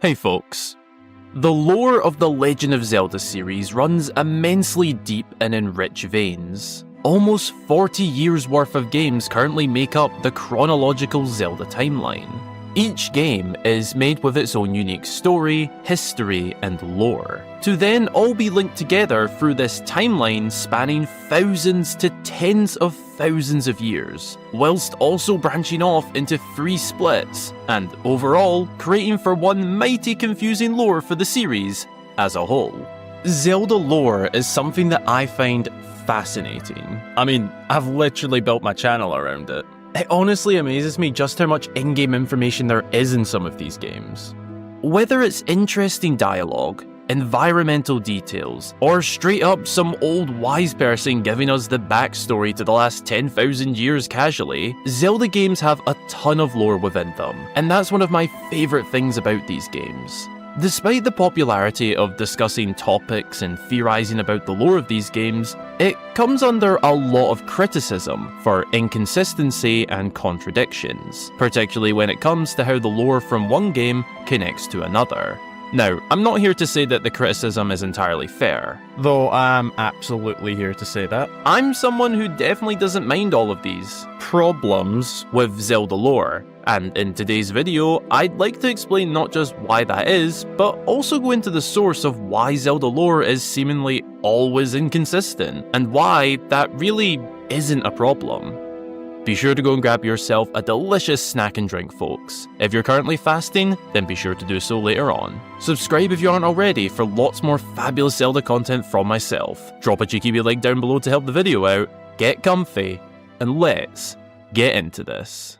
Hey folks. The lore of the Legend of Zelda series runs immensely deep and in rich veins. Almost 40 years worth of games currently make up the chronological Zelda timeline. Each game is made with its own unique story, history, and lore, to then all be linked together through this timeline spanning thousands to tens of thousands of years, whilst also branching off into 3 splits, and overall creating for one mighty confusing lore for the series as a whole. Zelda lore is something that I find fascinating. I mean, I've literally built my channel around it. It honestly amazes me just how much in-game information there is in some of these games. Whether it's interesting dialogue, environmental details, or straight up some old wise person giving us the backstory to the last 10,000 years casually, Zelda games have a ton of lore within them, and that's one of my favourite things about these games. Despite the popularity of discussing topics and theorizing about the lore of these games, it comes under a lot of criticism for inconsistency and contradictions, particularly when it comes to how the lore from one game connects to another. Now, I'm not here to say that the criticism is entirely fair, though I'm absolutely here to say that. I'm someone who definitely doesn't mind all of these problems with Zelda lore, and in today's video, I'd like to explain not just why that is, but also go into the source of why Zelda lore is seemingly always inconsistent, and why that really isn't a problem. Be sure to go and grab yourself a delicious snack and drink, folks. If you're currently fasting, then be sure to do so later on. Subscribe if you aren't already for lots more fabulous Zelda content from myself. Drop a cheeky wee like down below to help the video out, get comfy, and let's get into this.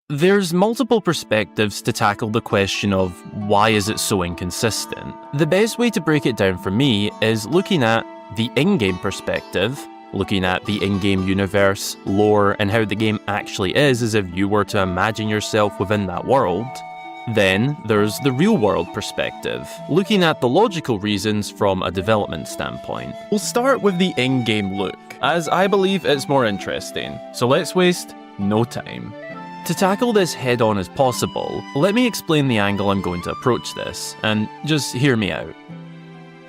There's multiple perspectives to tackle the question of why is it so inconsistent. The best way to break it down for me is looking at the in-game perspective, looking at the in-game universe, lore, and how the game actually is as if you were to imagine yourself within that world. Then there's the real-world perspective, looking at the logical reasons from a development standpoint. We'll start with the in-game look, as I believe it's more interesting, so let's waste no time. To tackle this head-on as possible, let me explain the angle I'm going to approach this, and just hear me out.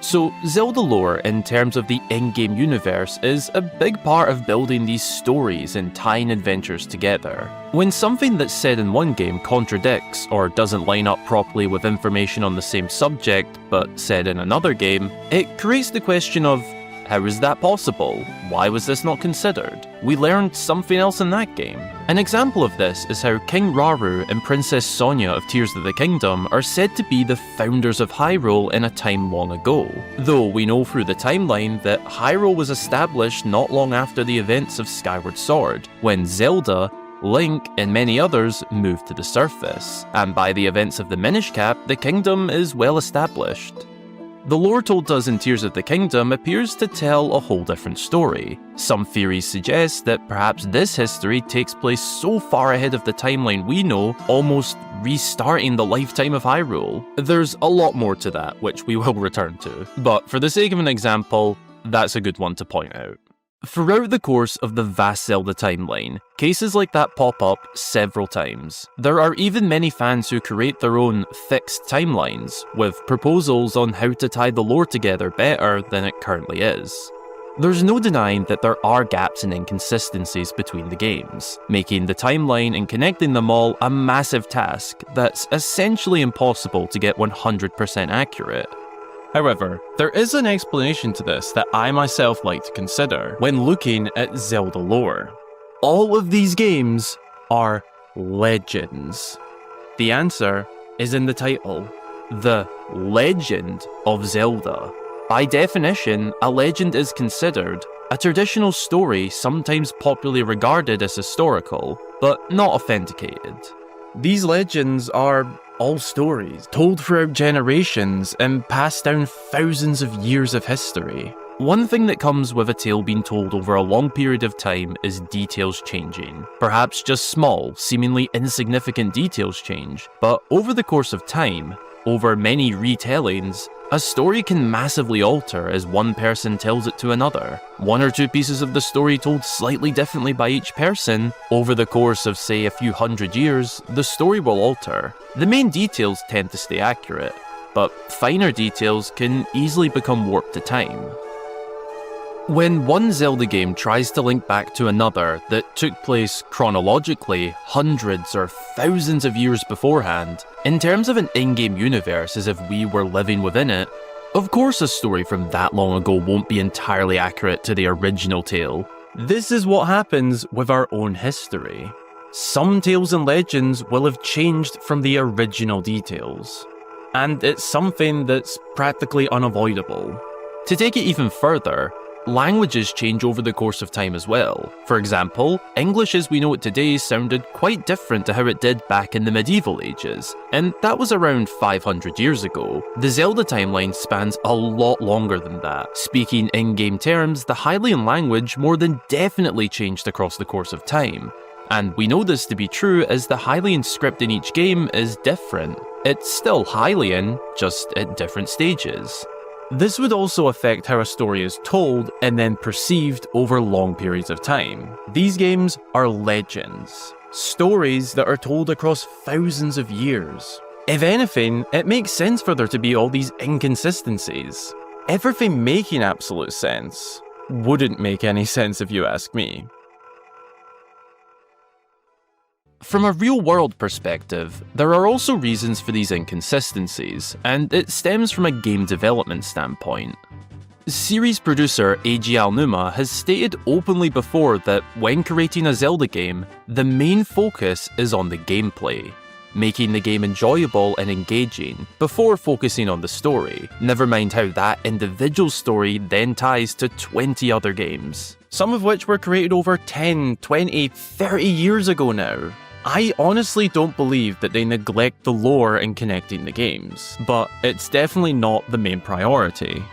So, Zelda lore in terms of the in-game universe is a big part of building these stories and tying adventures together. When something that's said in one game contradicts or doesn't line up properly with information on the same subject but said in another game, it creates the question of, how is that possible? Why was this not considered? We learned something else in that game. An example of this is how King Rauru and Princess Sonia of Tears of the Kingdom are said to be the founders of Hyrule in a time long ago, though we know through the timeline that Hyrule was established not long after the events of Skyward Sword, when Zelda, Link, and many others moved to the surface, and by the events of the Minish Cap, the kingdom is well established. The lore told us in Tears of the Kingdom appears to tell a whole different story. Some theories suggest that perhaps this history takes place so far ahead of the timeline we know, almost restarting the lifetime of Hyrule. There's a lot more to that, which we will return to, but for the sake of an example, that's a good one to point out. Throughout the course of the vast Zelda timeline, cases like that pop up several times. There are even many fans who create their own fixed timelines, with proposals on how to tie the lore together better than it currently is. There's no denying that there are gaps and inconsistencies between the games, making the timeline and connecting them all a massive task that's essentially impossible to get 100% accurate. However, there is an explanation to this that I myself like to consider when looking at Zelda lore. All of these games are legends. The answer is in the title, The Legend of Zelda. By definition, a legend is considered a traditional story sometimes popularly regarded as historical, but not authenticated. These legends are all stories, told throughout generations and passed down thousands of years of history. One thing that comes with a tale being told over a long period of time is details changing. Perhaps just small, seemingly insignificant details change, but over the course of time, over many retellings, a story can massively alter as one person tells it to another. One or two pieces of the story told slightly differently by each person, over the course of say a few hundred years, the story will alter. The main details tend to stay accurate, but finer details can easily become warped to time. When one Zelda game tries to link back to another that took place chronologically hundreds or thousands of years beforehand, in terms of an in-game universe as if we were living within it, of course a story from that long ago won't be entirely accurate to the original tale. This is what happens with our own history. Some tales and legends will have changed from the original details, and it's something that's practically unavoidable. To take it even further, languages change over the course of time as well. For example, English as we know it today sounded quite different to how it did back in the medieval ages, and that was around 500 years ago. The Zelda timeline spans a lot longer than that. Speaking in-game terms, the Hylian language more than definitely changed across the course of time. And we know this to be true as the Hylian script in each game is different. It's still Hylian, just at different stages. This would also affect how a story is told and then perceived over long periods of time. These games are legends, stories that are told across thousands of years. If anything, it makes sense for there to be all these inconsistencies. Everything making absolute sense wouldn't make any sense if you ask me. From a real-world perspective, there are also reasons for these inconsistencies, and it stems from a game development standpoint. Series producer Eiji Aonuma has stated openly before that when creating a Zelda game, the main focus is on the gameplay, making the game enjoyable and engaging, before focusing on the story, never mind how that individual story then ties to 20 other games, some of which were created over 10, 20, 30 years ago now. I honestly don't believe that they neglect the lore in connecting the games, but it's definitely not the main priority.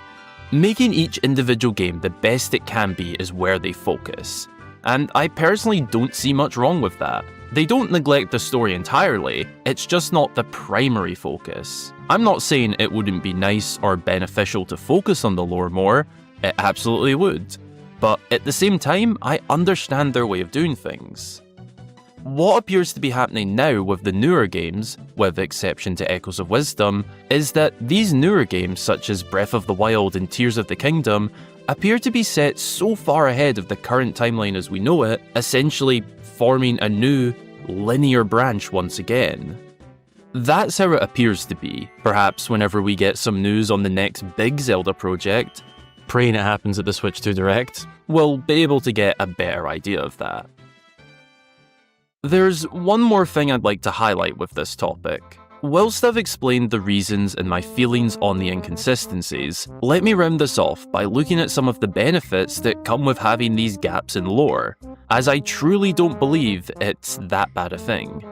Making each individual game the best it can be is where they focus, and I personally don't see much wrong with that. They don't neglect the story entirely, it's just not the primary focus. I'm not saying it wouldn't be nice or beneficial to focus on the lore more, it absolutely would, but at the same time, I understand their way of doing things. What appears to be happening now with the newer games, with exception to Echoes of Wisdom, is that these newer games such as Breath of the Wild and Tears of the Kingdom appear to be set so far ahead of the current timeline as we know it, essentially forming a new, linear branch once again. That's how it appears to be. Perhaps whenever we get some news on the next big Zelda project, praying it happens at the Switch 2 Direct, we'll be able to get a better idea of that. There's one more thing I'd like to highlight with this topic. Whilst I've explained the reasons and my feelings on the inconsistencies, let me round this off by looking at some of the benefits that come with having these gaps in lore, as I truly don't believe it's that bad a thing.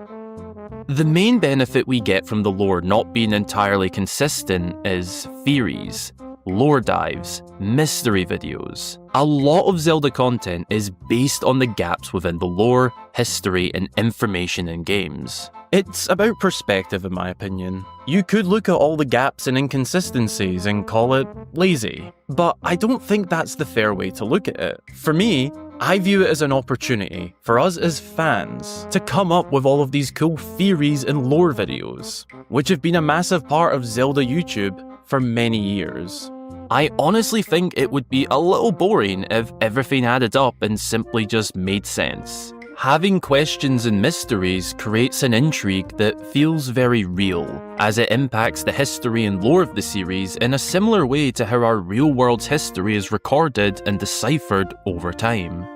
The main benefit we get from the lore not being entirely consistent is theories, lore dives, mystery videos. A lot of Zelda content is based on the gaps within the lore, history, and information in games. It's about perspective in my opinion. You could look at all the gaps and inconsistencies and call it lazy, but I don't think that's the fair way to look at it. For me, I view it as an opportunity for us as fans to come up with all of these cool theories and lore videos, which have been a massive part of Zelda YouTube for many years. I honestly think it would be a little boring if everything added up and simply just made sense. Having questions and mysteries creates an intrigue that feels very real, as it impacts the history and lore of the series in a similar way to how our real world's history is recorded and deciphered over time.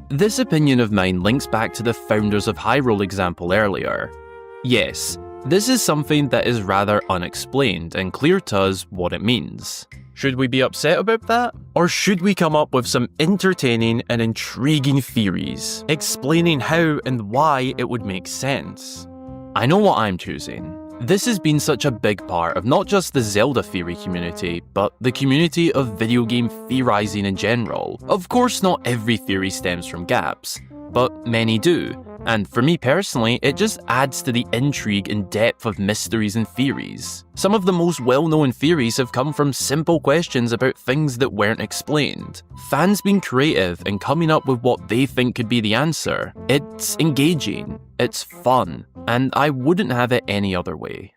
This opinion of mine links back to the Founders of Hyrule example earlier. Yes, this is something that is rather unexplained and clear to us what it means. Should we be upset about that? Or should we come up with some entertaining and intriguing theories, explaining how and why it would make sense? I know what I'm choosing. This has been such a big part of not just the Zelda theory community, but the community of video game theorizing in general. Of course, not every theory stems from gaps, but many do. And for me personally, it just adds to the intrigue and depth of mysteries and theories. Some of the most well-known theories have come from simple questions about things that weren't explained. Fans being creative and coming up with what they think could be the answer. It's engaging, it's fun, and I wouldn't have it any other way.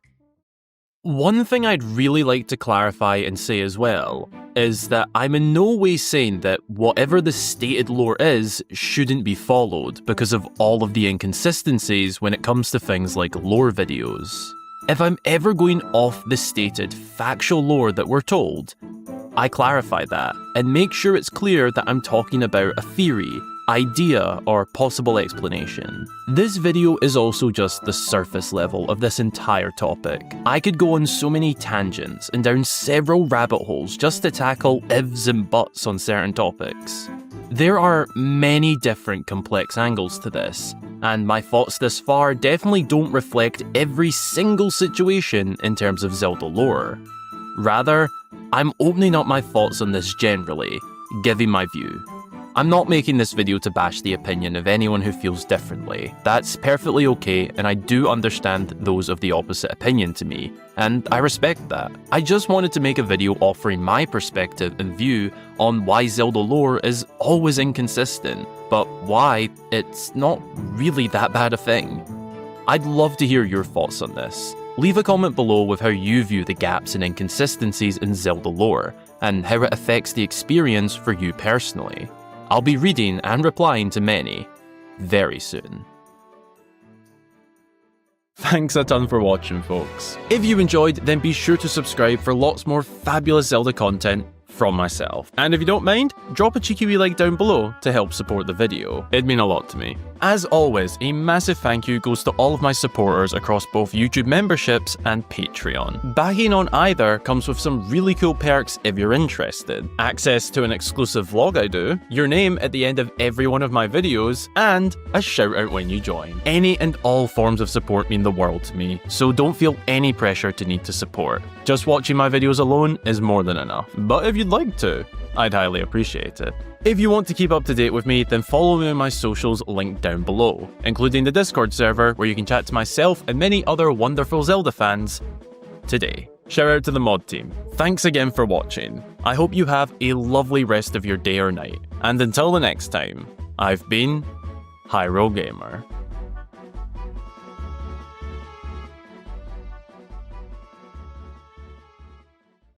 One thing I'd really like to clarify and say as well is that I'm in no way saying that whatever the stated lore is shouldn't be followed because of all of the inconsistencies when it comes to things like lore videos. If I'm ever going off the stated factual lore that we're told, I clarify that and make sure it's clear that I'm talking about a theory, idea, or possible explanation. This video is also just the surface level of this entire topic. I could go on so many tangents and down several rabbit holes just to tackle ifs and buts on certain topics. There are many different complex angles to this, and my thoughts this far definitely don't reflect every single situation in terms of Zelda lore. Rather, I'm opening up my thoughts on this generally, giving my view. I'm not making this video to bash the opinion of anyone who feels differently. That's perfectly okay, and I do understand those of the opposite opinion to me, and I respect that. I just wanted to make a video offering my perspective and view on why Zelda lore is always inconsistent, but why it's not really that bad a thing. I'd love to hear your thoughts on this. Leave a comment below with how you view the gaps and inconsistencies in Zelda lore, and how it affects the experience for you personally. I'll be reading and replying to many very soon. Thanks a ton for watching, folks. If you enjoyed, then be sure to subscribe for lots more fabulous Zelda content from myself. And if you don't mind, drop a cheeky wee like down below to help support the video. It'd mean a lot to me. As always, a massive thank you goes to all of my supporters across both YouTube memberships and Patreon. Backing on either comes with some really cool perks if you're interested. Access to an exclusive vlog I do, your name at the end of every one of my videos, and a shout out when you join. Any and all forms of support mean the world to me, so don't feel any pressure to need to support. Just watching my videos alone is more than enough. But if you'd like to, I'd highly appreciate it. If you want to keep up to date with me, then follow me on my socials linked down below, including the Discord server where you can chat to myself and many other wonderful Zelda fans today. Shout out to the mod team. Thanks again for watching. I hope you have a lovely rest of your day or night. And until the next time, I've been Hyrule Gamer.